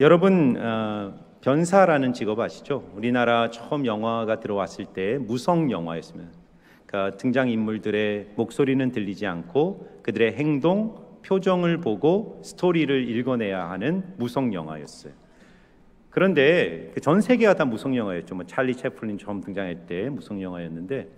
여러분, 변사라는 직업 아시죠? 우리나라 처음 영화가 들어왔을 때 무성 영화였습니다. 그러니까 등장인물들의 목소리는 들리지 않고 그들의 행동, 표정을 보고 스토리를 읽어내야 하는 무성 영화였어요. 그런데 전 세계가 다 무성 영화였죠. 뭐 찰리 채플린 처음 등장할 때 무성 영화였는데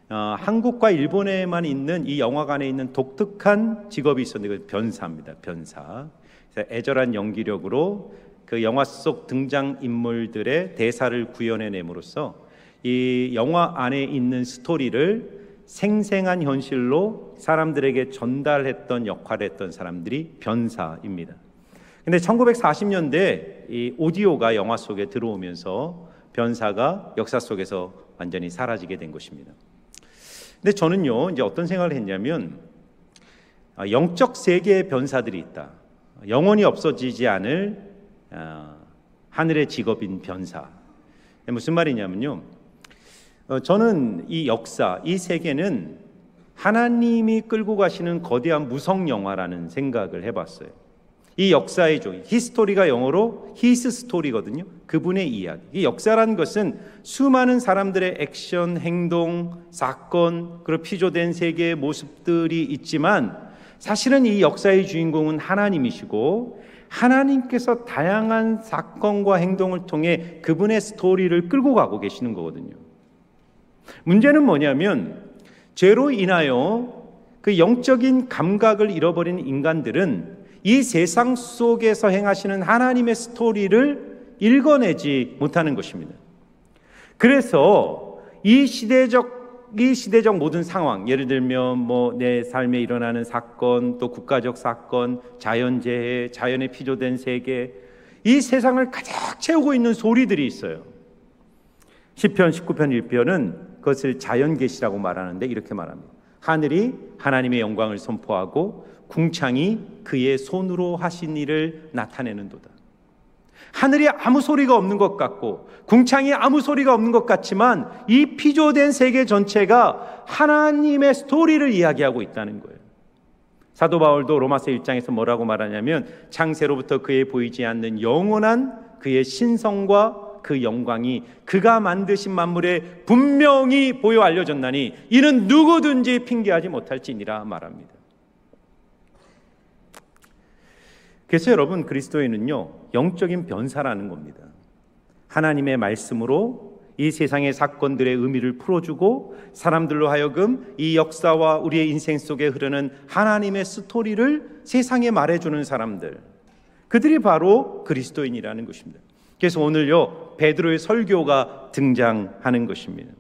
한국과 일본에만 있는 이 영화관에 있는 독특한 직업이 있었는데 그 변사입니다. 변사. 애절한 연기력으로 그 영화 속 등장인물들의 대사를 구현해냄으로써 이 영화 안에 있는 스토리를 생생한 현실로 사람들에게 전달했던 역할을 했던 사람들이 변사입니다. 근데 1940년대 이 오디오가 영화 속에 들어오면서 변사가 역사 속에서 완전히 사라지게 된 것입니다. 근데 저는요, 이제 어떤 생각을 했냐면 영적 세계의 변사들이 있다. 영원히 없어지지 않을 하늘의 직업인 변사. 무슨 말이냐면요, 저는 이 역사, 이 세계는 하나님이 끌고 가시는 거대한 무성 영화라는 생각을 해봤어요. 이 역사의 조, 히스토리가 영어로 히스 스토리거든요. 그분의 이야기. 이 역사라는 것은 수많은 사람들의 액션, 행동, 사건, 그리고 피조된 세계의 모습들이 있지만 사실은 이 역사의 주인공은 하나님이시고 하나님께서 다양한 사건과 행동을 통해 그분의 스토리를 끌고 가고 계시는 거거든요. 문제는 뭐냐면 죄로 인하여 그 영적인 감각을 잃어버린 인간들은 이 세상 속에서 행하시는 하나님의 스토리를 읽어내지 못하는 것입니다. 그래서 이 시대적 모든 상황, 예를 들면 뭐 내 삶에 일어나는 사건, 또 국가적 사건, 자연재해, 자연에 피조된 세계, 이 세상을 가득 채우고 있는 소리들이 있어요. 시편 19편 1편은 그것을 자연계시라고 말하는데 이렇게 말합니다. 하늘이 하나님의 영광을 선포하고 궁창이 그의 손으로 하신 일을 나타내는도다. 하늘이 아무 소리가 없는 것 같고 궁창이 아무 소리가 없는 것 같지만 이 피조된 세계 전체가 하나님의 스토리를 이야기하고 있다는 거예요. 사도 바울도 로마서 1장에서 뭐라고 말하냐면 창세로부터 그의 보이지 않는 영원한 그의 신성과 그 영광이 그가 만드신 만물에 분명히 보여 알려졌나니 이는 누구든지 핑계하지 못할지니라 말합니다. 그래서 여러분, 그리스도인은요, 영적인 변사라는 겁니다. 하나님의 말씀으로 이 세상의 사건들의 의미를 풀어주고 사람들로 하여금 이 역사와 우리의 인생 속에 흐르는 하나님의 스토리를 세상에 말해주는 사람들, 그들이 바로 그리스도인이라는 것입니다. 그래서 오늘요, 베드로의 설교가 등장하는 것입니다.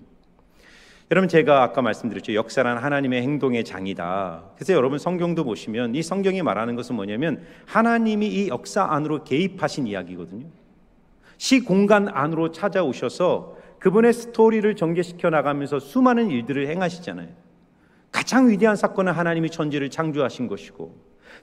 여러분, 제가 아까 말씀드렸죠. 역사란 하나님의 행동의 장이다. 그래서 여러분 성경도 보시면 이 성경이 말하는 것은 뭐냐면 하나님이 이 역사 안으로 개입하신 이야기거든요. 시공간 안으로 찾아오셔서 그분의 스토리를 전개시켜 나가면서 수많은 일들을 행하시잖아요. 가장 위대한 사건은 하나님이 천지를 창조하신 것이고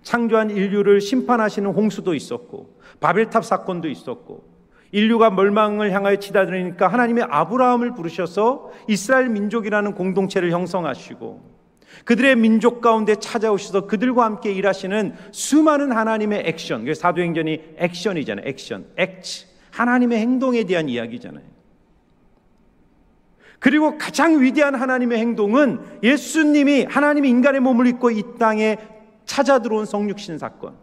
창조한 인류를 심판하시는 홍수도 있었고 바벨탑 사건도 있었고 인류가 멸망을 향하여 치닫으니까 하나님이 아브라함을 부르셔서 이스라엘 민족이라는 공동체를 형성하시고 그들의 민족 가운데 찾아오셔서 그들과 함께 일하시는 수많은 하나님의 액션, 그래서 사도행전이 액션이잖아요. 액션, 액트, 하나님의 행동에 대한 이야기잖아요. 그리고 가장 위대한 하나님의 행동은 예수님이 하나님이 인간의 몸을 입고 이 땅에 찾아 들어온 성육신 사건,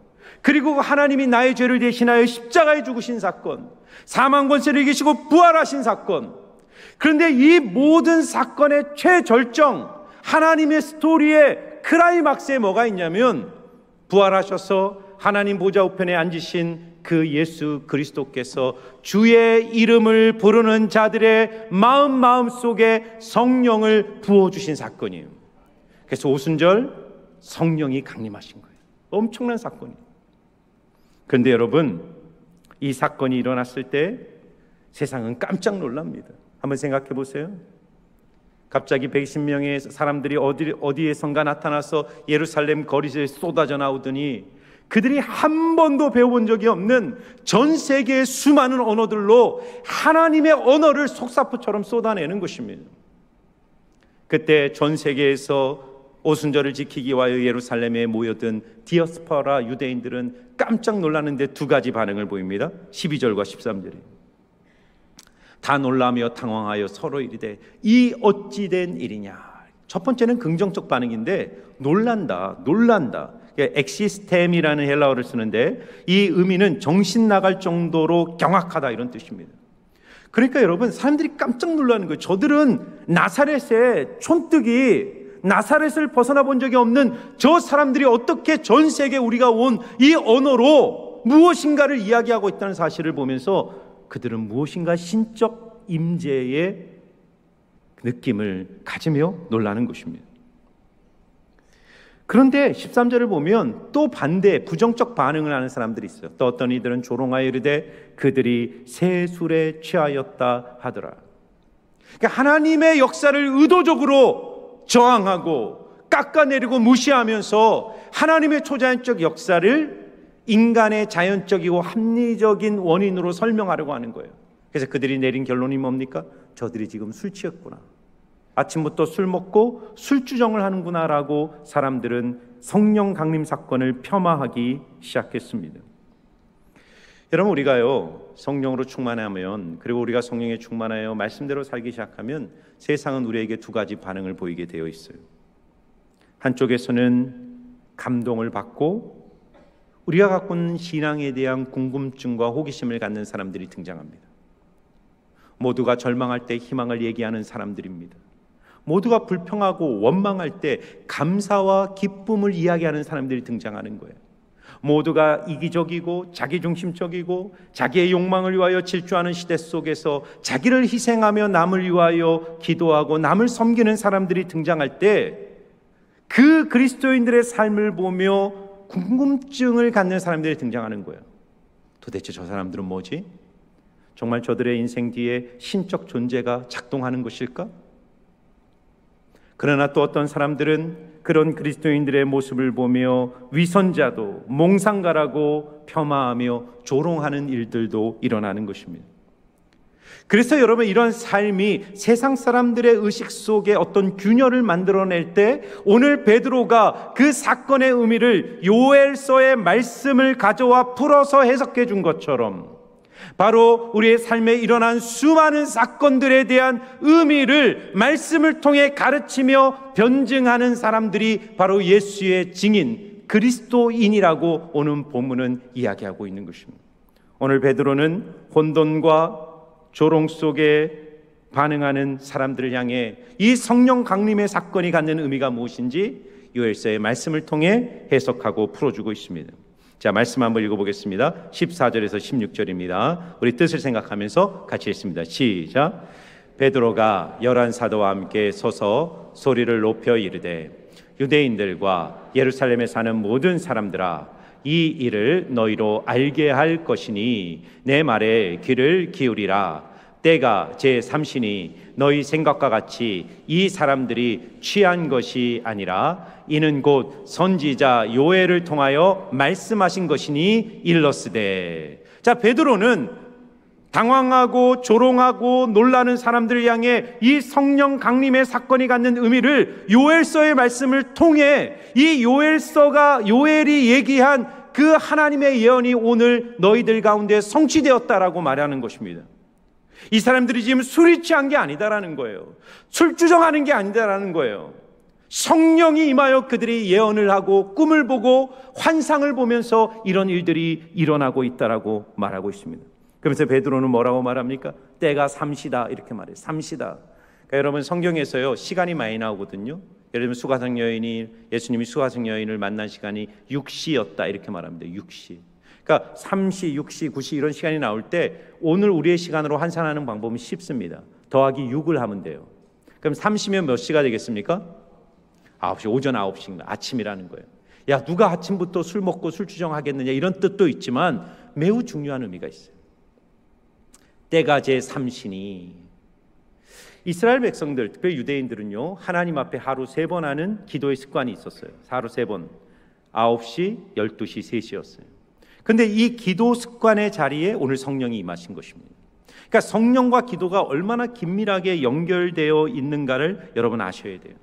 그리고 하나님이 나의 죄를 대신하여 십자가에 죽으신 사건, 사망 권세를 이기시고 부활하신 사건. 그런데 이 모든 사건의 최절정, 하나님의 스토리의 클라이막스에 뭐가 있냐면 부활하셔서 하나님 보좌 우편에 앉으신 그 예수 그리스도께서 주의 이름을 부르는 자들의 마음 속에 성령을 부어주신 사건이에요. 그래서 오순절 성령이 강림하신 거예요. 엄청난 사건이에요. 그런데 여러분, 이 사건이 일어났을 때 세상은 깜짝 놀랍니다. 한번 생각해 보세요. 갑자기 120명의 사람들이 어디에선가 나타나서 예루살렘 거리에 쏟아져 나오더니 그들이 한 번도 배워본 적이 없는 전 세계의 수많은 언어들로 하나님의 언어를 속사포처럼 쏟아내는 것입니다. 그때 전 세계에서 오순절을 지키기 위하여 예루살렘에 모여든 디아스포라 유대인들은 깜짝 놀랐는데 두 가지 반응을 보입니다. 12절과 13절에 다 놀라며 당황하여 서로 이르되 이 어찌된 일이냐. 첫 번째는 긍정적 반응인데 놀란다. 엑시스템이라는 헬라어를 쓰는데 이 의미는 정신 나갈 정도로 경악하다 이런 뜻입니다. 그러니까 여러분, 사람들이 깜짝 놀라는 거예요. 저들은 나사렛의 촌뜨기, 나사렛을 벗어나 본 적이 없는 저 사람들이 어떻게 전 세계 우리가 온 이 언어로 무엇인가를 이야기하고 있다는 사실을 보면서 그들은 무엇인가 신적 임재의 느낌을 가지며 놀라는 것입니다. 그런데 13절을 보면 또 반대 부정적 반응을 하는 사람들이 있어요. 또 어떤 이들은 조롱하여 이르되 그들이 새 술에 취하였다 하더라. 그러니까 하나님의 역사를 의도적으로 저항하고 깎아내리고 무시하면서 하나님의 초자연적 역사를 인간의 자연적이고 합리적인 원인으로 설명하려고 하는 거예요. 그래서 그들이 내린 결론이 뭡니까? 저들이 지금 술 취했구나. 아침부터 술 먹고 술주정을 하는구나라고 사람들은 성령 강림 사건을 폄하하기 시작했습니다. 여러분, 우리가요 성령으로 충만하면, 그리고 우리가 성령에 충만하여 말씀대로 살기 시작하면 세상은 우리에게 두 가지 반응을 보이게 되어 있어요. 한쪽에서는 감동을 받고 우리가 갖고 있는 신앙에 대한 궁금증과 호기심을 갖는 사람들이 등장합니다. 모두가 절망할 때 희망을 얘기하는 사람들입니다. 모두가 불평하고 원망할 때 감사와 기쁨을 이야기하는 사람들이 등장하는 거예요. 모두가 이기적이고 자기중심적이고 자기의 욕망을 위하여 질주하는 시대 속에서 자기를 희생하며 남을 위하여 기도하고 남을 섬기는 사람들이 등장할 때 그 그리스도인들의 삶을 보며 궁금증을 갖는 사람들이 등장하는 거예요. 도대체 저 사람들은 뭐지? 정말 저들의 인생 뒤에 신적 존재가 작동하는 것일까? 그러나 또 어떤 사람들은 그런 그리스도인들의 모습을 보며 위선자도 몽상가라고 폄하하며 조롱하는 일들도 일어나는 것입니다. 그래서 여러분, 이런 삶이 세상 사람들의 의식 속에 어떤 균열을 만들어낼 때 오늘 베드로가 그 사건의 의미를 요엘서의 말씀을 가져와 풀어서 해석해 준 것처럼 바로 우리의 삶에 일어난 수많은 사건들에 대한 의미를 말씀을 통해 가르치며 변증하는 사람들이 바로 예수의 증인 그리스도인이라고 오늘 본문은 이야기하고 있는 것입니다. 오늘 베드로는 혼돈과 조롱 속에 반응하는 사람들을 향해 이 성령 강림의 사건이 갖는 의미가 무엇인지 요엘서의 말씀을 통해 해석하고 풀어주고 있습니다. 자, 말씀 한번 읽어보겠습니다. 14절에서 16절입니다. 우리 뜻을 생각하면서 같이 읽습니다. 시작. 베드로가 11사도와 함께 서서 소리를 높여 이르되 유대인들과 예루살렘에 사는 모든 사람들아, 이 일을 너희로 알게 할 것이니 내 말에 귀를 기울이라. 때가 제3시니 너희 생각과 같이 이 사람들이 취한 것이 아니라 이는 곧 선지자 요엘을 통하여 말씀하신 것이니 일렀으되. 자, 베드로는 당황하고 조롱하고 놀라는 사람들을 향해 이 성령 강림의 사건이 갖는 의미를 요엘서의 말씀을 통해 이 요엘이 얘기한 그 하나님의 예언이 오늘 너희들 가운데 성취되었다라고 말하는 것입니다. 이 사람들이 지금 술이 취한 게 아니다라는 거예요. 술주정하는 게 아니다라는 거예요. 성령이 임하여 그들이 예언을 하고 꿈을 보고 환상을 보면서 이런 일들이 일어나고 있다라고 말하고 있습니다. 그러면서 베드로는 뭐라고 말합니까? 때가 삼시다 이렇게 말해요. 삼시다. 그러니까 여러분, 성경에서요 시간이 많이 나오거든요. 예를 들면 수가성 여인이, 예수님이 수가성 여인을 만난 시간이 6시였다 이렇게 말합니다. 6시. 그러니까 3시, 6시, 9시 이런 시간이 나올 때 오늘 우리의 시간으로 환산하는 방법은 쉽습니다. 더하기 6을 하면 돼요. 그럼 3시면 몇 시가 되겠습니까? 9시, 오전 9시입니다. 아침이라는 거예요. 야, 누가 아침부터 술 먹고 술주정하겠느냐 이런 뜻도 있지만 매우 중요한 의미가 있어요. 때가 제3시니 이스라엘 백성들, 특별히 유대인들은요 하나님 앞에 하루 3번 하는 기도의 습관이 있었어요. 하루 3번, 9시, 12시, 3시였어요. 근데 이 기도 습관의 자리에 오늘 성령이 임하신 것입니다. 그러니까 성령과 기도가 얼마나 긴밀하게 연결되어 있는가를 여러분 아셔야 돼요.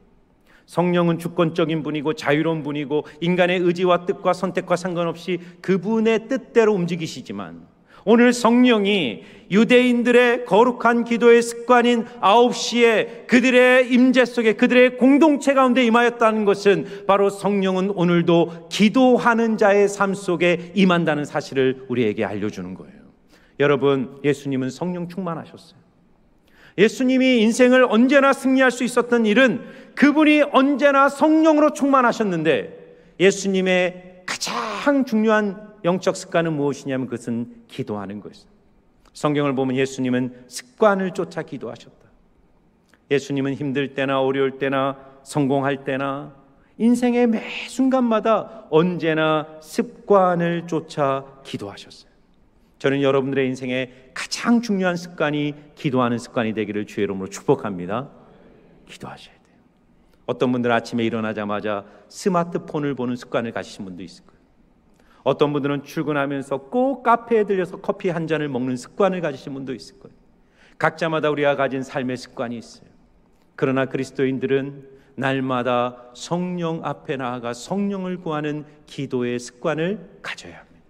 성령은 주권적인 분이고 자유로운 분이고 인간의 의지와 뜻과 선택과 상관없이 그분의 뜻대로 움직이시지만, 오늘 성령이 유대인들의 거룩한 기도의 습관인 9시에 그들의 임재 속에 그들의 공동체 가운데 임하였다는 것은 바로 성령은 오늘도 기도하는 자의 삶 속에 임한다는 사실을 우리에게 알려주는 거예요. 여러분, 예수님은 성령 충만하셨어요. 예수님이 인생을 언제나 승리할 수 있었던 일은 그분이 언제나 성령으로 충만하셨는데, 예수님의 가장 중요한 영적 습관은 무엇이냐면 그것은 기도하는 것이죠. 성경을 보면 예수님은 습관을 쫓아 기도하셨다. 예수님은 힘들 때나 어려울 때나 성공할 때나 인생의 매 순간마다 언제나 습관을 쫓아 기도하셨어요. 저는 여러분들의 인생에 가장 중요한 습관이 기도하는 습관이 되기를 주의 이름으로 축복합니다. 기도하셔야 돼요. 어떤 분들은 아침에 일어나자마자 스마트폰을 보는 습관을 가지신 분도 있을 거예요. 어떤 분들은 출근하면서 꼭 카페에 들려서 커피 한 잔을 먹는 습관을 가지신 분도 있을 거예요. 각자마다 우리가 가진 삶의 습관이 있어요. 그러나 그리스도인들은 날마다 성령 앞에 나아가 성령을 구하는 기도의 습관을 가져야 합니다.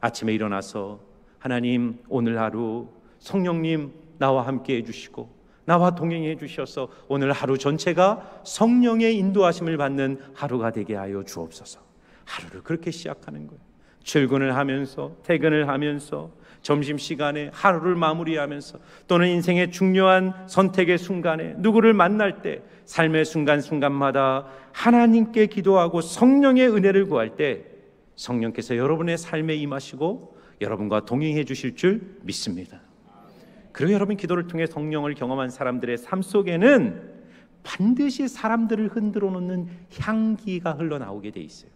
아침에 일어나서 하나님, 오늘 하루 성령님 나와 함께 해주시고 나와 동행해 주셔서 오늘 하루 전체가 성령의 인도하심을 받는 하루가 되게 하여 주옵소서. 하루를 그렇게 시작하는 거예요. 출근을 하면서, 퇴근을 하면서, 점심시간에 하루를 마무리하면서, 또는 인생의 중요한 선택의 순간에 누구를 만날 때, 삶의 순간순간마다 하나님께 기도하고 성령의 은혜를 구할 때 성령께서 여러분의 삶에 임하시고 여러분과 동행해 주실 줄 믿습니다. 그리고 여러분 기도를 통해 성령을 경험한 사람들의 삶 속에는 반드시 사람들을 흔들어 놓는 향기가 흘러나오게 돼 있어요.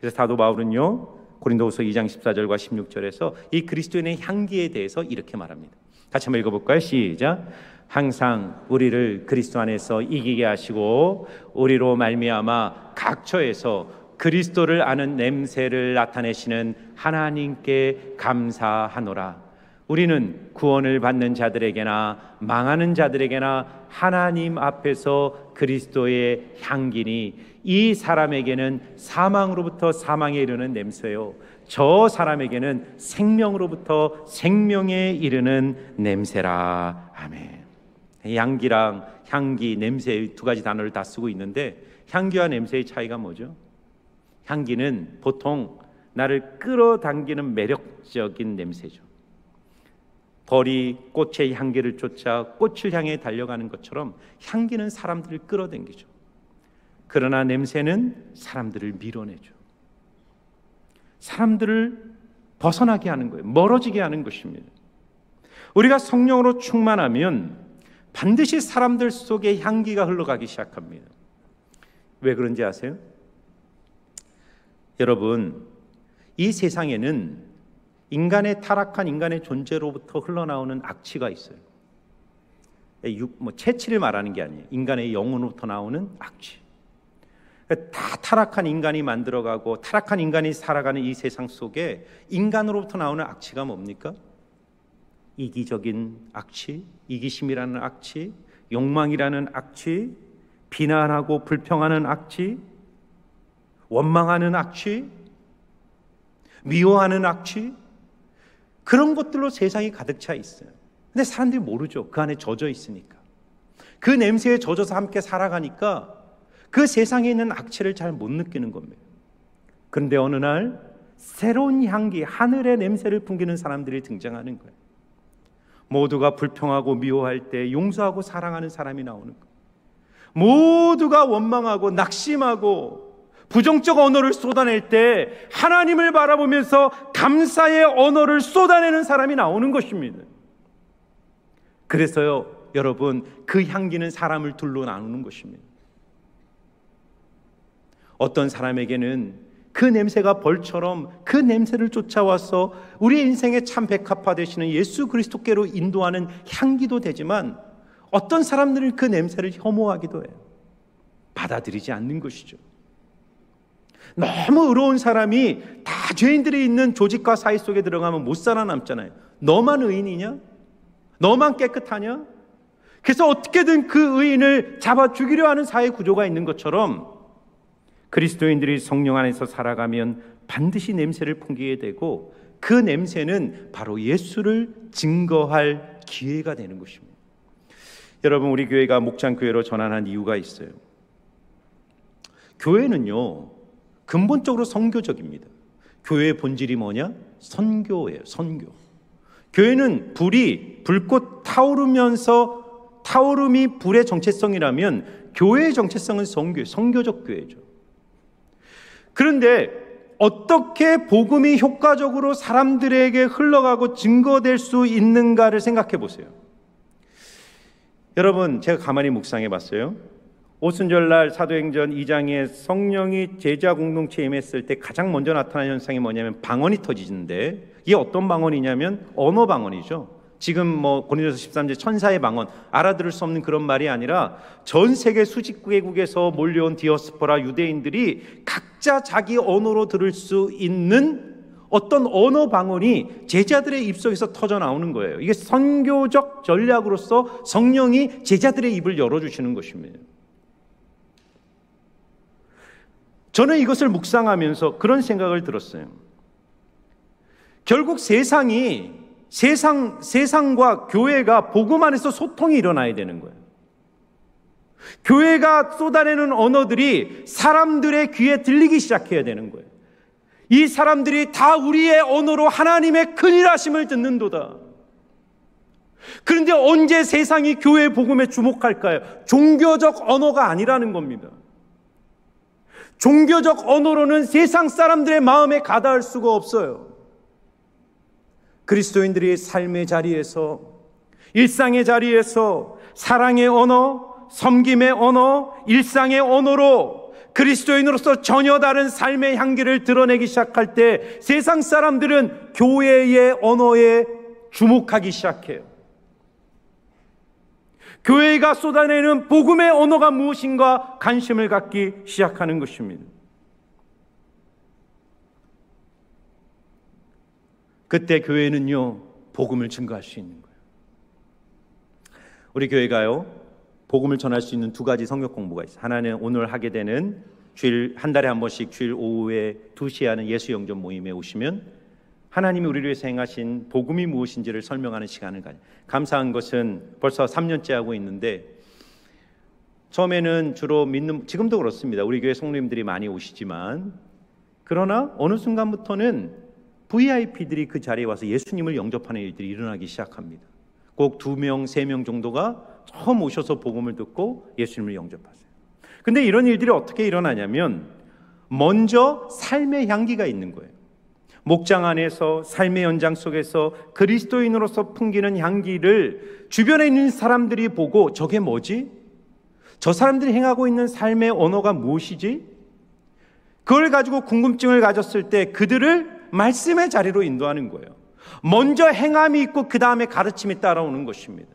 그래서 사도 바울은요, 고린도후서 2장 14절과 16절에서 이 그리스도인의 향기에 대해서 이렇게 말합니다. 같이 한번 읽어볼까요? 시작. 항상 우리를 그리스도 안에서 이기게 하시고 우리로 말미암아 각처에서 그리스도를 아는 냄새를 나타내시는 하나님께 감사하노라. 우리는 구원을 받는 자들에게나 망하는 자들에게나 하나님 앞에서 그리스도의 향기니 이 사람에게는 사망으로부터 사망에 이르는 냄새요, 저 사람에게는 생명으로부터 생명에 이르는 냄새라. 아멘. 향기랑 향기, 냄새 두 가지 단어를 다 쓰고 있는데 향기와 냄새의 차이가 뭐죠? 향기는 보통 나를 끌어당기는 매력적인 냄새죠. 벌이 꽃의 향기를 쫓아 꽃을 향해 달려가는 것처럼 향기는 사람들을 끌어당기죠. 그러나 냄새는 사람들을 밀어내죠. 사람들을 벗어나게 하는 거예요. 멀어지게 하는 것입니다. 우리가 성령으로 충만하면 반드시 사람들 속에 향기가 흘러가기 시작합니다. 왜 그런지 아세요? 여러분, 이 세상에는 인간의 타락한 인간의 존재로부터 흘러나오는 악취가 있어요. 체취를 말하는 게 아니에요. 인간의 영혼으로부터 나오는 악취. 다 타락한 인간이 만들어가고 타락한 인간이 살아가는 이 세상 속에 인간으로부터 나오는 악취가 뭡니까? 이기적인 악취, 이기심이라는 악취, 욕망이라는 악취, 비난하고 불평하는 악취, 원망하는 악취, 미워하는 악취, 그런 것들로 세상이 가득 차 있어요. 근데 사람들이 모르죠. 그 안에 젖어 있으니까. 그 냄새에 젖어서 함께 살아가니까 그 세상에 있는 악취를 잘 못 느끼는 겁니다. 그런데 어느 날 새로운 향기, 하늘의 냄새를 풍기는 사람들이 등장하는 거예요. 모두가 불평하고 미워할 때 용서하고 사랑하는 사람이 나오는 거예요. 모두가 원망하고 낙심하고 부정적 언어를 쏟아낼 때 하나님을 바라보면서 감사의 언어를 쏟아내는 사람이 나오는 것입니다. 그래서요, 여러분, 그 향기는 사람을 둘러 나누는 것입니다. 어떤 사람에게는 그 냄새가 벌처럼 그 냄새를 쫓아와서 우리 인생의 참 백합화 되시는 예수 그리스도께로 인도하는 향기도 되지만, 어떤 사람들은 그 냄새를 혐오하기도 해요. 받아들이지 않는 것이죠. 너무 의로운 사람이 다 죄인들이 있는 조직과 사회 속에 들어가면 못 살아남잖아요. 너만 의인이냐? 너만 깨끗하냐? 그래서 어떻게든 그 의인을 잡아 죽이려 하는 사회 구조가 있는 것처럼 그리스도인들이 성령 안에서 살아가면 반드시 냄새를 풍기게 되고 그 냄새는 바로 예수를 증거할 기회가 되는 것입니다. 여러분, 우리 교회가 목장교회로 전환한 이유가 있어요. 교회는요, 근본적으로 선교적입니다. 교회의 본질이 뭐냐? 선교예요. 선교. 교회는 불꽃 타오름이 불의 정체성이라면 교회의 정체성은 선교적 교회죠. 그런데 어떻게 복음이 효과적으로 사람들에게 흘러가고 증거될 수 있는가를 생각해 보세요. 여러분, 제가 가만히 묵상해 봤어요. 오순절날 사도행전 2장에 성령이 제자 공동체에 임했을 때 가장 먼저 나타난 현상이 뭐냐면 방언이 터지는데, 이게 어떤 방언이냐면 언어 방언이죠. 지금 고린도서 13절 천사의 방언, 알아들을 수 없는 그런 말이 아니라 전 세계 수십 개국에서 몰려온 디어스포라 유대인들이 각자 자기 언어로 들을 수 있는 어떤 언어 방언이 제자들의 입속에서 터져 나오는 거예요. 이게 선교적 전략으로서 성령이 제자들의 입을 열어주시는 것입니다. 저는 이것을 묵상하면서 그런 생각을 들었어요. 결국 세상과 교회가 복음 안에서 소통이 일어나야 되는 거예요. 교회가 쏟아내는 언어들이 사람들의 귀에 들리기 시작해야 되는 거예요. 이 사람들이 다 우리의 언어로 하나님의 큰일 하심을 듣는도다. 그런데 언제 세상이 교회의 복음에 주목할까요? 종교적 언어가 아니라는 겁니다. 종교적 언어로는 세상 사람들의 마음에 가닿을 수가 없어요. 그리스도인들이 삶의 자리에서, 일상의 자리에서 사랑의 언어, 섬김의 언어, 일상의 언어로 그리스도인으로서 전혀 다른 삶의 향기를 드러내기 시작할 때 세상 사람들은 교회의 언어에 주목하기 시작해요. 교회가 쏟아내는 복음의 언어가 무엇인가 관심을 갖기 시작하는 것입니다. 그때 교회는요, 복음을 증거할 수 있는 거예요. 우리 교회가요, 복음을 전할 수 있는 두 가지 성경 공부가 있어요. 하나는 오늘 하게 되는 한 달에 한 번씩 주일 오후에 2시에 하는 예수 영접 모임에 오시면 하나님이 우리를 위해서 행하신 복음이 무엇인지를 설명하는 시간을 가져요. 감사한 것은 벌써 3년째 하고 있는데, 처음에는 주로 지금도 그렇습니다. 우리 교회 성도님들이 많이 오시지만, 그러나 어느 순간부터는 VIP들이 그 자리에 와서 예수님을 영접하는 일들이 일어나기 시작합니다. 꼭 2명, 3명 정도가 처음 오셔서 복음을 듣고 예수님을 영접하세요. 근데 이런 일들이 어떻게 일어나냐면, 먼저 삶의 향기가 있는 거예요. 목장 안에서 삶의 연장 속에서 그리스도인으로서 풍기는 향기를 주변에 있는 사람들이 보고, 저게 뭐지? 저 사람들이 행하고 있는 삶의 언어가 무엇이지? 그걸 가지고 궁금증을 가졌을 때 그들을 말씀의 자리로 인도하는 거예요. 먼저 행함이 있고 그 다음에 가르침이 따라오는 것입니다.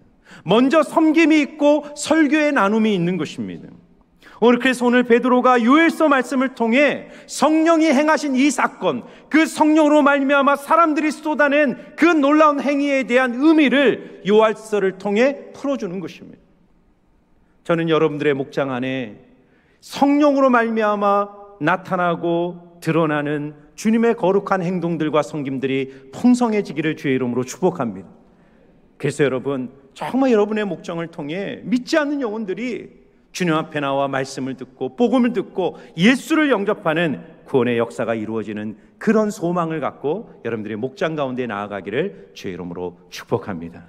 먼저 섬김이 있고 설교의 나눔이 있는 것입니다. 그래서 오늘 베드로가 요엘서 말씀을 통해 성령이 행하신 이 사건, 그 성령으로 말미암아 사람들이 쏟아낸 그 놀라운 행위에 대한 의미를 요엘서를 통해 풀어주는 것입니다. 저는 여러분들의 목장 안에 성령으로 말미암아 나타나고 드러나는 주님의 거룩한 행동들과 섬김들이 풍성해지기를 주의 이름으로 축복합니다. 그래서 여러분, 정말 여러분의 목장을 통해 믿지 않는 영혼들이 주님 앞에 나와 말씀을 듣고 복음을 듣고 예수를 영접하는 구원의 역사가 이루어지는 그런 소망을 갖고 여러분들의 목장 가운데 나아가기를 주의 이름으로 축복합니다.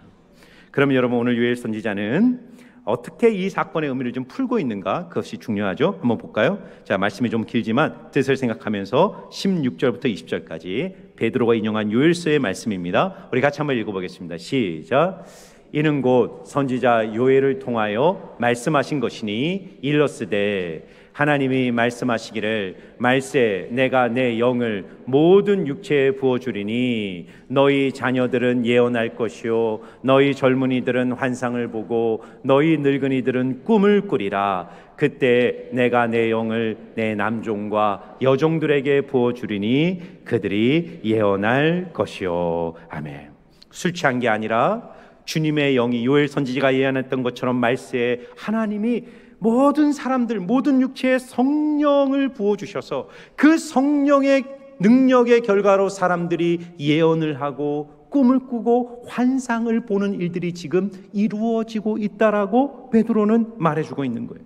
그러면 여러분, 오늘 요엘 선지자는 어떻게 이 사건의 의미를 좀 풀고 있는가, 그것이 중요하죠. 한번 볼까요? 자, 말씀이 좀 길지만 뜻을 생각하면서 16절부터 20절까지 베드로가 인용한 요엘서의 말씀입니다. 우리 같이 한번 읽어보겠습니다. 시작. 이는 곧 선지자 요엘을 통하여 말씀하신 것이니 일러스되, 하나님이 말씀하시기를 말세 내가 내 영을 모든 육체에 부어주리니 너희 자녀들은 예언할 것이요 너희 젊은이들은 환상을 보고 너희 늙은이들은 꿈을 꾸리라. 그때 내가 내 영을 내 남종과 여종들에게 부어주리니 그들이 예언할 것이요. 아멘. 술 취한 게 아니라 주님의 영이 요엘 선지자가 예언했던 것처럼 말세에 하나님이 모든 사람들, 모든 육체에 성령을 부어주셔서 그 성령의 능력의 결과로 사람들이 예언을 하고 꿈을 꾸고 환상을 보는 일들이 지금 이루어지고 있다라고 베드로는 말해주고 있는 거예요.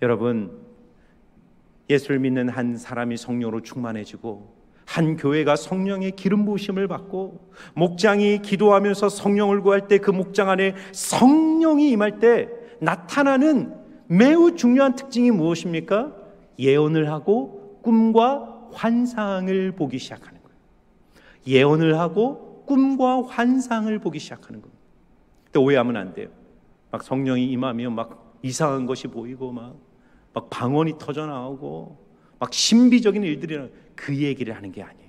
여러분, 예수를 믿는 한 사람이 성령으로 충만해지고 한 교회가 성령의 기름 부으심을 받고 목장이 기도하면서 성령을 구할 때 그 목장 안에 성령이 임할 때 나타나는 매우 중요한 특징이 무엇입니까? 예언을 하고 꿈과 환상을 보기 시작하는 거예요. 예언을 하고 꿈과 환상을 보기 시작하는 거예요. 근데 오해하면 안 돼요. 막 성령이 임하면 막 이상한 것이 보이고 막 방언이 터져 나오고 막 신비적인 일들이 그 얘기를 하는 게 아니에요.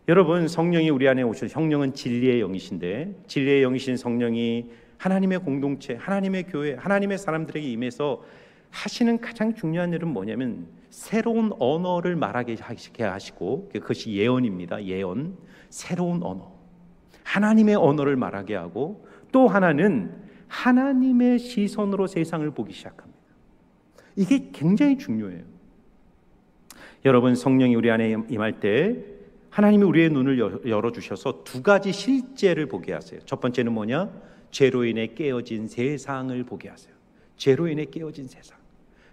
여러분, 성령이 우리 안에 오셔서, 성령은 진리의 영이신데 진리의 영이신 성령이 하나님의 공동체, 하나님의 교회, 하나님의 사람들에게 임해서 하시는 가장 중요한 일은 뭐냐면 새로운 언어를 말하게 하시고, 그것이 예언입니다. 예언, 새로운 언어, 하나님의 언어를 말하게 하고, 또 하나는 하나님의 시선으로 세상을 보기 시작합니다. 이게 굉장히 중요해요. 여러분, 성령이 우리 안에 임할 때 하나님이 우리의 눈을 열어주셔서 두 가지 실제를 보게 하세요. 첫 번째는 뭐냐? 죄로 인해 깨어진 세상을 보게 하세요. 죄로 인해 깨어진 세상.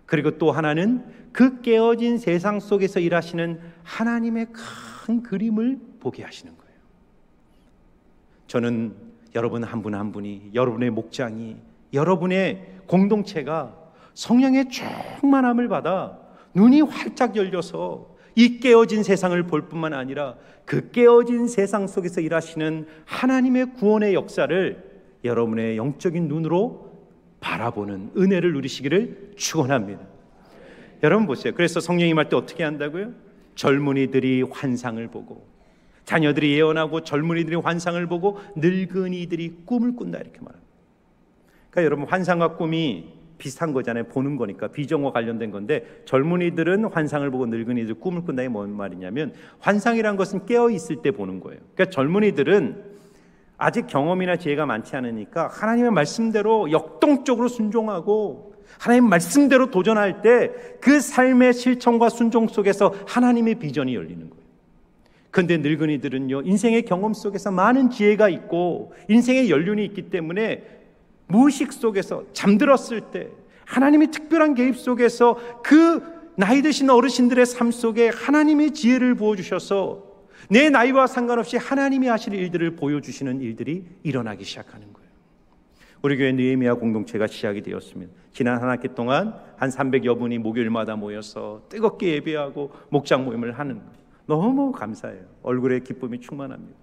그리고 또 하나는 그 깨어진 세상 속에서 일하시는 하나님의 큰 그림을 보게 하시는 거예요. 저는 여러분 한 분 한 분이, 여러분의 목장이, 여러분의 공동체가 성령의 충만함을 받아 눈이 활짝 열려서 이 깨어진 세상을 볼 뿐만 아니라 그 깨어진 세상 속에서 일하시는 하나님의 구원의 역사를 여러분의 영적인 눈으로 바라보는 은혜를 누리시기를 축원합니다. 여러분 보세요. 그래서 성령이 임할 때 어떻게 한다고요? 젊은이들이 환상을 보고, 자녀들이 예언하고, 젊은이들이 환상을 보고, 늙은이들이 꿈을 꾼다, 이렇게 말합니다. 그러니까 여러분, 환상과 꿈이 비슷한 거잖아요. 보는 거니까 비전과 관련된 건데, 젊은이들은 환상을 보고 늙은이들 꿈을 꾼다. 이게 뭔 말이냐면, 환상이란 것은 깨어 있을 때 보는 거예요. 그러니까 젊은이들은 아직 경험이나 지혜가 많지 않으니까 하나님의 말씀대로 역동적으로 순종하고 하나님 말씀대로 도전할 때 그 삶의 실천과 순종 속에서 하나님의 비전이 열리는 거예요. 그런데 늙은이들은요, 인생의 경험 속에서 많은 지혜가 있고 인생의 연륜이 있기 때문에 무의식 속에서 잠들었을 때 하나님의 특별한 개입 속에서 그 나이 드신 어르신들의 삶 속에 하나님의 지혜를 부어주셔서 내 나이와 상관없이 하나님이 하실 일들을 보여주시는 일들이 일어나기 시작하는 거예요. 우리 교회 느헤미야 공동체가 시작이 되었습니다. 지난 한 학기 동안 한 300여 분이 목요일마다 모여서 뜨겁게 예배하고 목장 모임을 하는 거예요. 너무 감사해요. 얼굴에 기쁨이 충만합니다.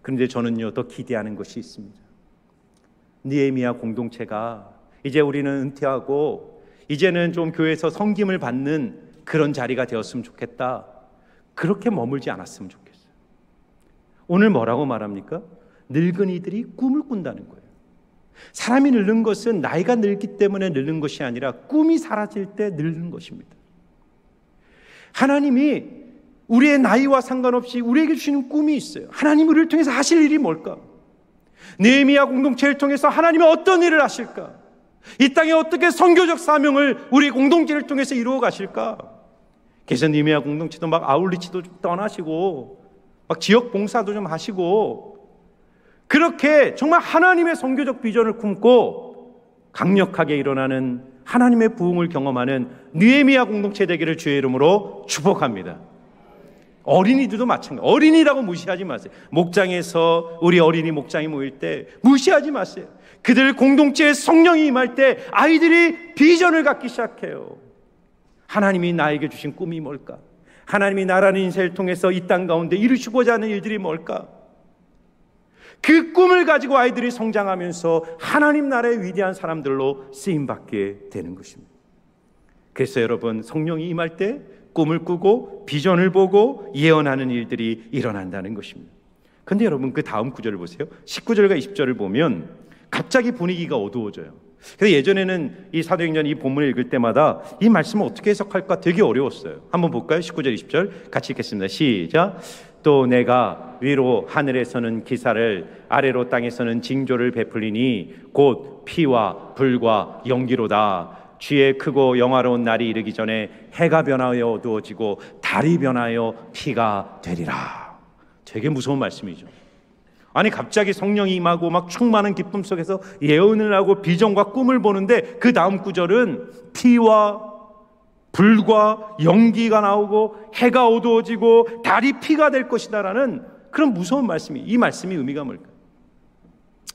그런데 저는요, 더 기대하는 것이 있습니다. 느헤미야 공동체가 이제 우리는 은퇴하고 이제는 좀 교회에서 섬김을 받는 그런 자리가 되었으면 좋겠다. 그렇게 머물지 않았으면 좋겠어요. 오늘 뭐라고 말합니까? 늙은이들이 꿈을 꾼다는 거예요. 사람이 늙는 것은 나이가 늙기 때문에 늙는 것이 아니라 꿈이 사라질 때 늙는 것입니다. 하나님이 우리의 나이와 상관없이 우리에게 주시는 꿈이 있어요. 하나님이 우리를 통해서 하실 일이 뭘까? 느헤미야 공동체를 통해서 하나님이 어떤 일을 하실까? 이 땅에 어떻게 선교적 사명을 우리 공동체를 통해서 이루어 가실까? 그래서 느헤미야 공동체도 막 아울리치도 좀 떠나시고 막 지역 봉사도 좀 하시고 그렇게 정말 하나님의 선교적 비전을 품고 강력하게 일어나는 하나님의 부흥을 경험하는 느헤미야 공동체 되기를 주의 이름으로 축복합니다. 어린이들도 마찬가지. 어린이라고 무시하지 마세요. 목장에서 우리 어린이 목장이 모일 때 무시하지 마세요. 그들 공동체에 성령이 임할 때 아이들이 비전을 갖기 시작해요. 하나님이 나에게 주신 꿈이 뭘까? 하나님이 나라는 인생을 통해서 이 땅 가운데 이루시고자 하는 일들이 뭘까? 그 꿈을 가지고 아이들이 성장하면서 하나님 나라의 위대한 사람들로 쓰임받게 되는 것입니다. 그래서 여러분, 성령이 임할 때 꿈을 꾸고 비전을 보고 예언하는 일들이 일어난다는 것입니다. 그런데 여러분, 그 다음 구절을 보세요. 19절과 20절을 보면 갑자기 분위기가 어두워져요. 그래서 예전에는 이 사도행전 이 본문을 읽을 때마다 이 말씀을 어떻게 해석할까 되게 어려웠어요. 한번 볼까요? 19절 20절 같이 읽겠습니다. 시작. 또 내가 위로 하늘에서는 기사를 아래로 땅에서는 징조를 베풀리니 곧 피와 불과 연기로다. 주의 크고 영화로운 날이 이르기 전에 해가 변하여 어두워지고 달이 변하여 피가 되리라. 되게 무서운 말씀이죠. 아니 갑자기 성령이 임하고 막 충만한 기쁨 속에서 예언을 하고 비전과 꿈을 보는데 그 다음 구절은 피와 불과 연기가 나오고 해가 어두워지고 달이 피가 될 것이다라는 그런 무서운 말씀이, 이 말씀이 의미가 뭘까요?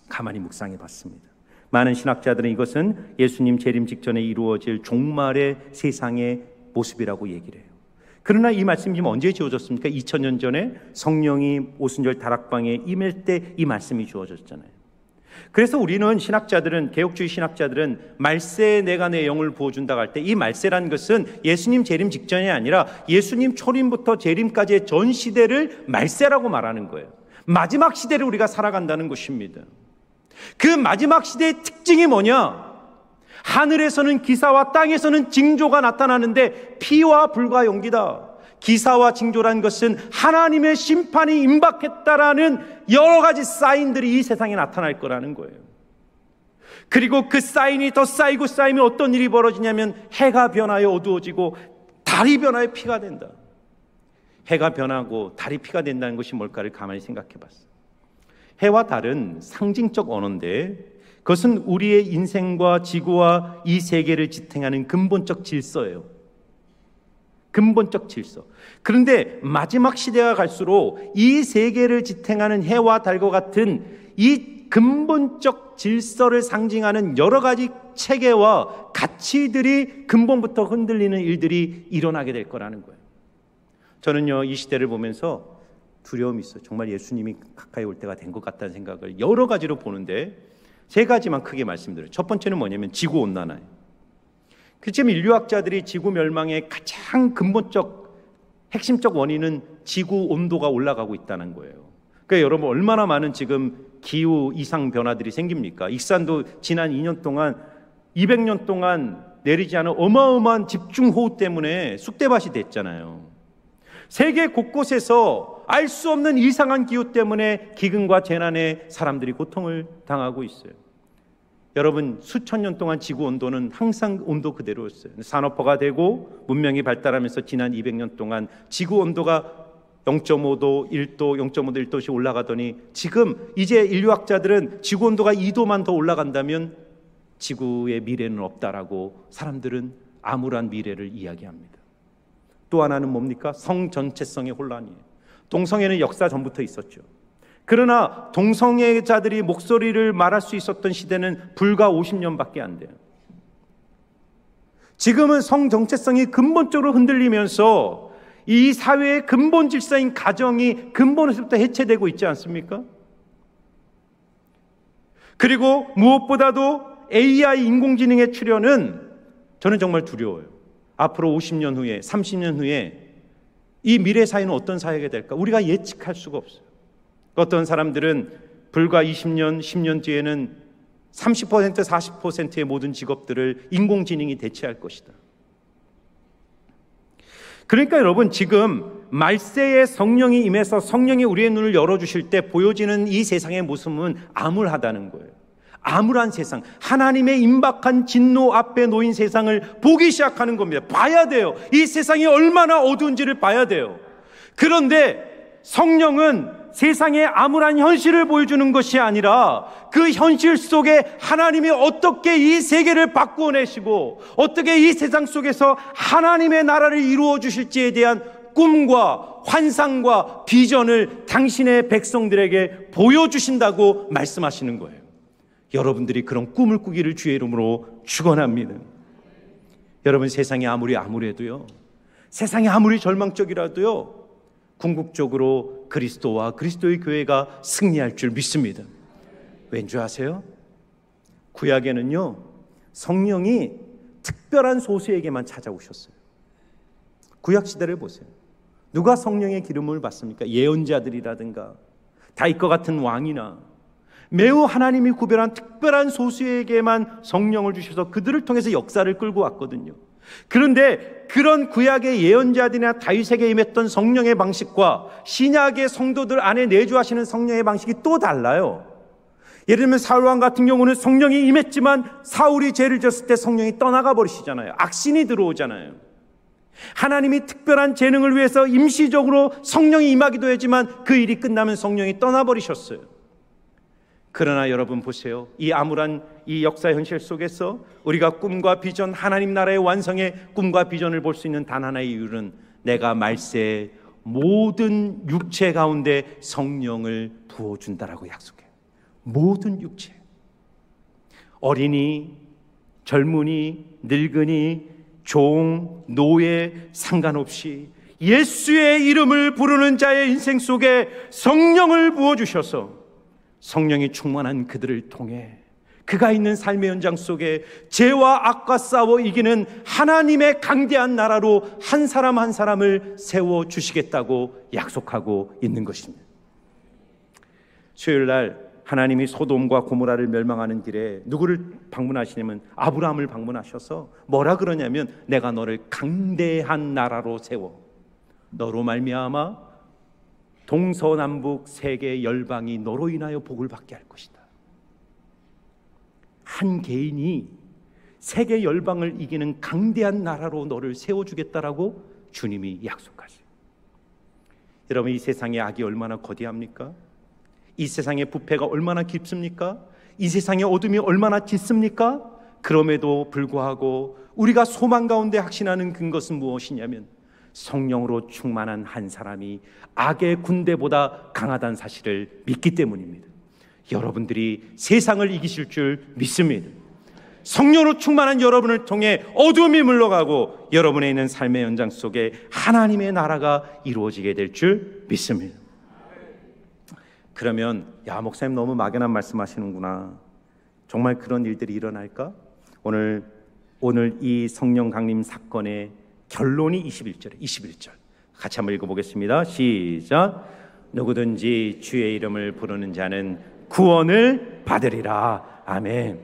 가만히 묵상해 봤습니다. 많은 신학자들은 이것은 예수님 재림 직전에 이루어질 종말의 세상의 모습이라고 얘기를 해요. 그러나 이 말씀이 지금 언제 지어졌습니까? 2000년 전에 성령이 오순절 다락방에 임할 때 이 말씀이 주어졌잖아요. 그래서 우리는 신학자들은, 개혁주의 신학자들은 말세에 내가 내 영을 부어준다고 할 때 이 말세란 것은 예수님 재림 직전이 아니라 예수님 초림부터 재림까지의 전 시대를 말세라고 말하는 거예요. 마지막 시대를 우리가 살아간다는 것입니다. 그 마지막 시대의 특징이 뭐냐? 하늘에서는 기사와 땅에서는 징조가 나타나는데 피와 불과 연기다. 기사와 징조란 것은 하나님의 심판이 임박했다라는 여러 가지 사인들이 이 세상에 나타날 거라는 거예요. 그리고 그 사인이 더 쌓이고 쌓이면 어떤 일이 벌어지냐면 해가 변하여 어두워지고 달이 변하여 피가 된다. 해가 변하고 달이 피가 된다는 것이 뭘까를 가만히 생각해 봤어요. 해와 달은 상징적 언어인데 그것은 우리의 인생과 지구와 이 세계를 지탱하는 근본적 질서예요. 근본적 질서. 그런데 마지막 시대가 갈수록 이 세계를 지탱하는 해와 달과 같은 이 근본적 질서를 상징하는 여러 가지 체계와 가치들이 근본부터 흔들리는 일들이 일어나게 될 거라는 거예요. 저는요, 이 시대를 보면서 두려움이 있어요. 정말 예수님이 가까이 올 때가 된 것 같다는 생각을 여러 가지로 보는데 세 가지만 크게 말씀드려요. 첫 번째는 뭐냐면 지구온난화예요. 지금 인류학자들이 지구 멸망의 가장 근본적 핵심적 원인은 지구 온도가 올라가고 있다는 거예요. 그러니까 여러분 얼마나 많은 지금 기후 이상 변화들이 생깁니까? 익산도 지난 2년 동안 200년 동안 내리지 않은 어마어마한 집중호우 때문에 쑥대밭이 됐잖아요. 세계 곳곳에서 알 수 없는 이상한 기후 때문에 기근과 재난에 사람들이 고통을 당하고 있어요. 여러분 수천 년 동안 지구 온도는 항상 온도 그대로였어요. 산업화가 되고 문명이 발달하면서 지난 200년 동안 지구 온도가 0.5도, 1도, 0.5도, 1도씩 올라가더니 지금 이제 인류학자들은 지구 온도가 2도만 더 올라간다면 지구의 미래는 없다라고 사람들은 암울한 미래를 이야기합니다. 또 하나는 뭡니까? 성 전체성의 혼란이에요. 동성애는 역사 전부터 있었죠. 그러나 동성애자들이 목소리를 말할 수 있었던 시대는 불과 50년밖에 안 돼요. 지금은 성 정체성이 근본적으로 흔들리면서 이 사회의 근본 질서인 가정이 근본에서부터 해체되고 있지 않습니까? 그리고 무엇보다도 AI 인공지능의 출현은 저는 정말 두려워요. 앞으로 50년 후에 30년 후에 이 미래 사회는 어떤 사회가 될까? 우리가 예측할 수가 없어요. 어떤 사람들은 불과 20년, 10년 뒤에는 30%, 40%의 모든 직업들을 인공지능이 대체할 것이다. 그러니까 여러분 지금 말세에 성령이 임해서 성령이 우리의 눈을 열어주실 때 보여지는 이 세상의 모습은 암울하다는 거예요. 암울한 세상, 하나님의 임박한 진노 앞에 놓인 세상을 보기 시작하는 겁니다. 봐야 돼요. 이 세상이 얼마나 어두운지를 봐야 돼요. 그런데 성령은 세상의 암울한 현실을 보여주는 것이 아니라 그 현실 속에 하나님이 어떻게 이 세계를 바꾸어내시고 어떻게 이 세상 속에서 하나님의 나라를 이루어 주실지에 대한 꿈과 환상과 비전을 당신의 백성들에게 보여주신다고 말씀하시는 거예요. 여러분들이 그런 꿈을 꾸기를 주의 이름으로 축원합니다. 여러분 세상이 아무리 암울해도요, 세상이 아무리 절망적이라도요, 궁극적으로 그리스도와 그리스도의 교회가 승리할 줄 믿습니다. 왠지 아세요? 구약에는요 성령이 특별한 소수에게만 찾아오셨어요. 구약 시대를 보세요. 누가 성령의 기름을 받습니까? 예언자들이라든가 다윗과 같은 왕이나 매우 하나님이 구별한 특별한 소수에게만 성령을 주셔서 그들을 통해서 역사를 끌고 왔거든요. 그런데 그런 구약의 예언자들이나 다윗에게 임했던 성령의 방식과 신약의 성도들 안에 내주하시는 성령의 방식이 또 달라요. 예를 들면 사울왕 같은 경우는 성령이 임했지만 사울이 죄를 지었을 때 성령이 떠나가 버리시잖아요. 악신이 들어오잖아요. 하나님이 특별한 재능을 위해서 임시적으로 성령이 임하기도 했지만 그 일이 끝나면 성령이 떠나버리셨어요. 그러나 여러분 보세요. 이 암울한 이 역사 현실 속에서 우리가 꿈과 비전, 하나님 나라의 완성의 꿈과 비전을 볼 수 있는 단 하나의 이유는 내가 말세에 모든 육체 가운데 성령을 부어준다라고 약속해요. 모든 육체, 어린이, 젊은이, 늙은이, 종, 노예 상관없이 예수의 이름을 부르는 자의 인생 속에 성령을 부어주셔서 성령이 충만한 그들을 통해 그가 있는 삶의 현장 속에 죄와 악과 싸워 이기는 하나님의 강대한 나라로 한 사람 한 사람을 세워주시겠다고 약속하고 있는 것입니다. 수요일 날 하나님이 소돔과 고모라를 멸망하는 길에 누구를 방문하시냐면 아브라함을 방문하셔서 뭐라 그러냐면 내가 너를 강대한 나라로 세워 너로 말미암아 동서남북 세계 열방이 너로 인하여 복을 받게 할 것이다. 한 개인이 세계 열방을 이기는 강대한 나라로 너를 세워주겠다라고 주님이 약속하세요. 여러분, 이 세상의 악이 얼마나 거대합니까? 이 세상의 부패가 얼마나 깊습니까? 이 세상의 어둠이 얼마나 짙습니까? 그럼에도 불구하고 우리가 소망 가운데 확신하는 그것은 무엇이냐면 성령으로 충만한 한 사람이 악의 군대보다 강하다는 사실을 믿기 때문입니다. 여러분들이 세상을 이기실 줄 믿습니다. 성령으로 충만한 여러분을 통해 어둠이 물러가고 여러분의 있는 삶의 현장 속에 하나님의 나라가 이루어지게 될 줄 믿습니다. 그러면 야, 목사님 너무 막연한 말씀하시는구나. 정말 그런 일들이 일어날까? 오늘 이 성령 강림 사건의 결론이 21절 같이 한번 읽어보겠습니다. 시작. 누구든지 주의 이름을 부르는 자는 구원을 받으리라. 아멘.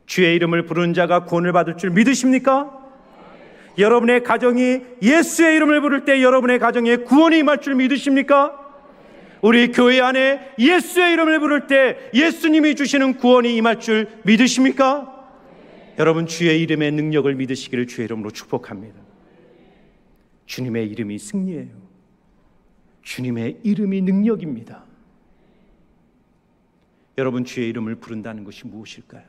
주의 이름을 부르는 자가 구원을 받을 줄 믿으십니까? 여러분의 가정이 예수의 이름을 부를 때 여러분의 가정에 구원이 임할 줄 믿으십니까? 우리 교회 안에 예수의 이름을 부를 때 예수님이 주시는 구원이 임할 줄 믿으십니까? 여러분, 주의 이름의 능력을 믿으시기를 주의 이름으로 축복합니다. 주님의 이름이 승리예요. 주님의 이름이 능력입니다. 여러분, 주의 이름을 부른다는 것이 무엇일까요?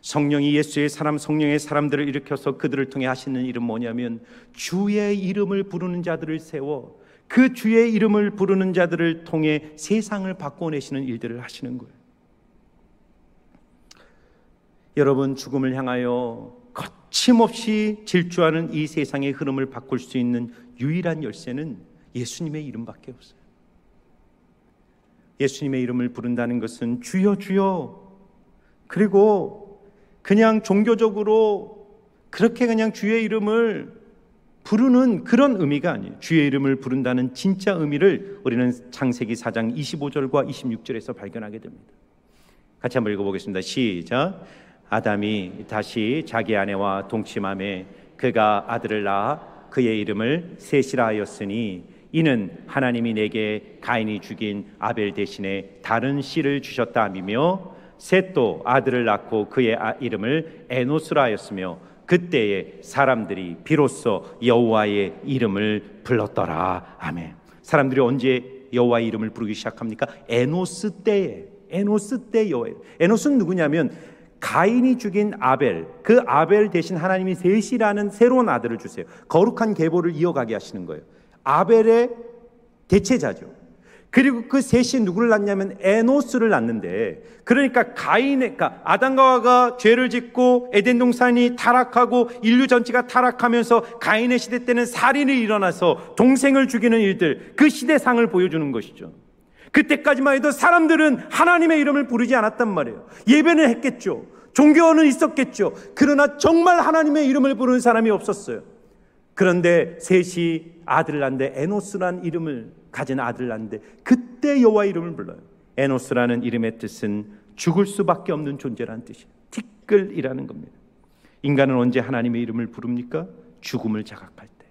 성령이 예수의 사람, 성령의 사람들을 일으켜서 그들을 통해 하시는 일은 뭐냐면 주의 이름을 부르는 자들을 세워 그 주의 이름을 부르는 자들을 통해 세상을 바꿔내시는 일들을 하시는 거예요. 여러분, 죽음을 향하여 거침없이 질주하는 이 세상의 흐름을 바꿀 수 있는 유일한 열쇠는 예수님의 이름밖에 없어요. 예수님의 이름을 부른다는 것은 주여 주여, 그리고 그냥 종교적으로 그렇게 그냥 주의 이름을 부르는 그런 의미가 아니에요. 주의 이름을 부른다는 진짜 의미를 우리는 창세기 4장 25절과 26절에서 발견하게 됩니다. 같이 한번 읽어보겠습니다. 시작. 아담이 다시 자기 아내와 동침하매 그가 아들을 낳아 그의 이름을 셋이라 하였으니 이는 하나님이 내게 가인이 죽인 아벨 대신에 다른 씨를 주셨다 하며 셋도 아들을 낳고 그의 이름을 에노스라 하였으며 그때에 사람들이 비로소 여호와의 이름을 불렀더라. 아멘. 사람들이 언제 여호와의 이름을 부르기 시작합니까? 에노스 때에. 에노스 때 여호와의. 에노스는 누구냐면 가인이 죽인 아벨, 그 아벨 대신 하나님이 셋이라는 새로운 아들을 주세요. 거룩한 계보를 이어가게 하시는 거예요. 아벨의 대체자죠. 그리고 그 셋이 누구를 낳냐면 에노스를 낳는데, 그러니까 그러니까 아담과 하와가 죄를 짓고 에덴 동산이 타락하고 인류 전체가 타락하면서 가인의 시대 때는 살인이 일어나서 동생을 죽이는 일들, 그 시대상을 보여주는 것이죠. 그때까지만 해도 사람들은 하나님의 이름을 부르지 않았단 말이에요. 예배는 했겠죠. 종교는 있었겠죠. 그러나 정말 하나님의 이름을 부르는 사람이 없었어요. 그런데 셋이 아들을 낳는데 에노스란 이름을 가진 아들을 낳는데 그때 여호와의 이름을 불러요. 에노스라는 이름의 뜻은 죽을 수밖에 없는 존재라는 뜻이에요. 티끌이라는 겁니다. 인간은 언제 하나님의 이름을 부릅니까? 죽음을 자각할 때,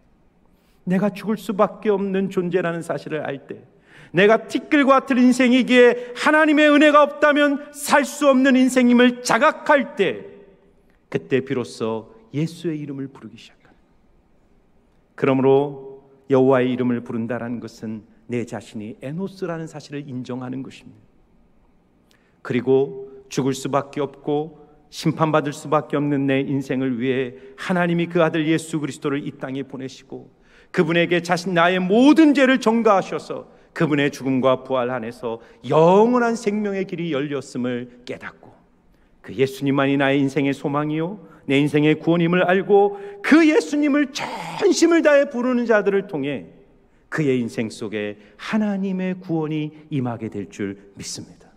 내가 죽을 수밖에 없는 존재라는 사실을 알 때, 내가 티끌과 같은 인생이기에 하나님의 은혜가 없다면 살 수 없는 인생임을 자각할 때, 그때 비로소 예수의 이름을 부르기 시작합니다. 그러므로 여호와의 이름을 부른다는 것은 내 자신이 에노스라는 사실을 인정하는 것입니다. 그리고 죽을 수밖에 없고 심판받을 수밖에 없는 내 인생을 위해 하나님이 그 아들 예수 그리스도를 이 땅에 보내시고 그분에게 나의 모든 죄를 전가하셔서 그분의 죽음과 부활 안에서 영원한 생명의 길이 열렸음을 깨닫고, 그 예수님만이 나의 인생의 소망이요 내 인생의 구원임을 알고 그 예수님을 전심을 다해 부르는 자들을 통해 그의 인생 속에 하나님의 구원이 임하게 될 줄 믿습니다.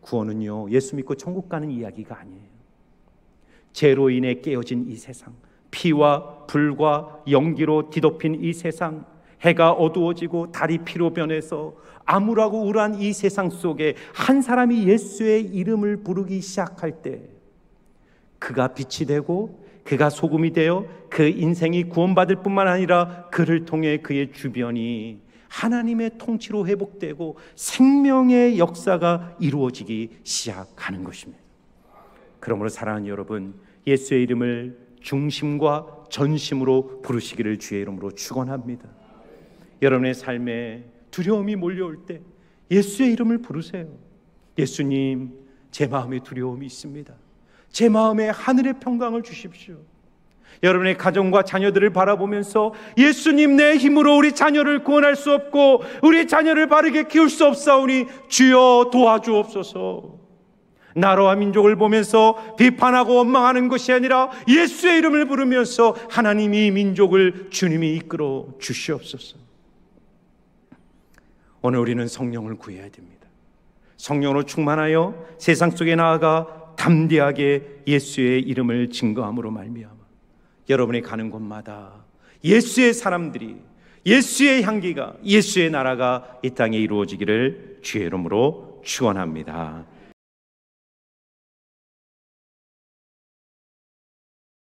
구원은요, 예수 믿고 천국 가는 이야기가 아니에요. 죄로 인해 깨어진 이 세상, 피와 불과 연기로 뒤덮인 이 세상, 해가 어두워지고 달이 피로 변해서 암울하고 우울한 이 세상 속에 한 사람이 예수의 이름을 부르기 시작할 때 그가 빛이 되고 그가 소금이 되어 그 인생이 구원받을 뿐만 아니라 그를 통해 그의 주변이 하나님의 통치로 회복되고 생명의 역사가 이루어지기 시작하는 것입니다. 그러므로 사랑하는 여러분, 예수의 이름을 중심과 전심으로 부르시기를 주의 이름으로 축원합니다. 여러분의 삶에 두려움이 몰려올 때 예수의 이름을 부르세요. 예수님, 제 마음에 두려움이 있습니다. 제 마음에 하늘의 평강을 주십시오. 여러분의 가정과 자녀들을 바라보면서 예수님, 내 힘으로 우리 자녀를 구원할 수 없고 우리 자녀를 바르게 키울 수 없사오니 주여 도와주옵소서. 나라와 민족을 보면서 비판하고 원망하는 것이 아니라 예수의 이름을 부르면서 하나님이 민족을 주님이 이끌어 주시옵소서. 오늘 우리는 성령을 구해야 됩니다. 성령으로 충만하여 세상 속에 나아가 담대하게 예수의 이름을 증거함으로 말미암아 여러분이 가는 곳마다 예수의 사람들이, 예수의 향기가, 예수의 나라가 이 땅에 이루어지기를 주의 이름으로 축원합니다.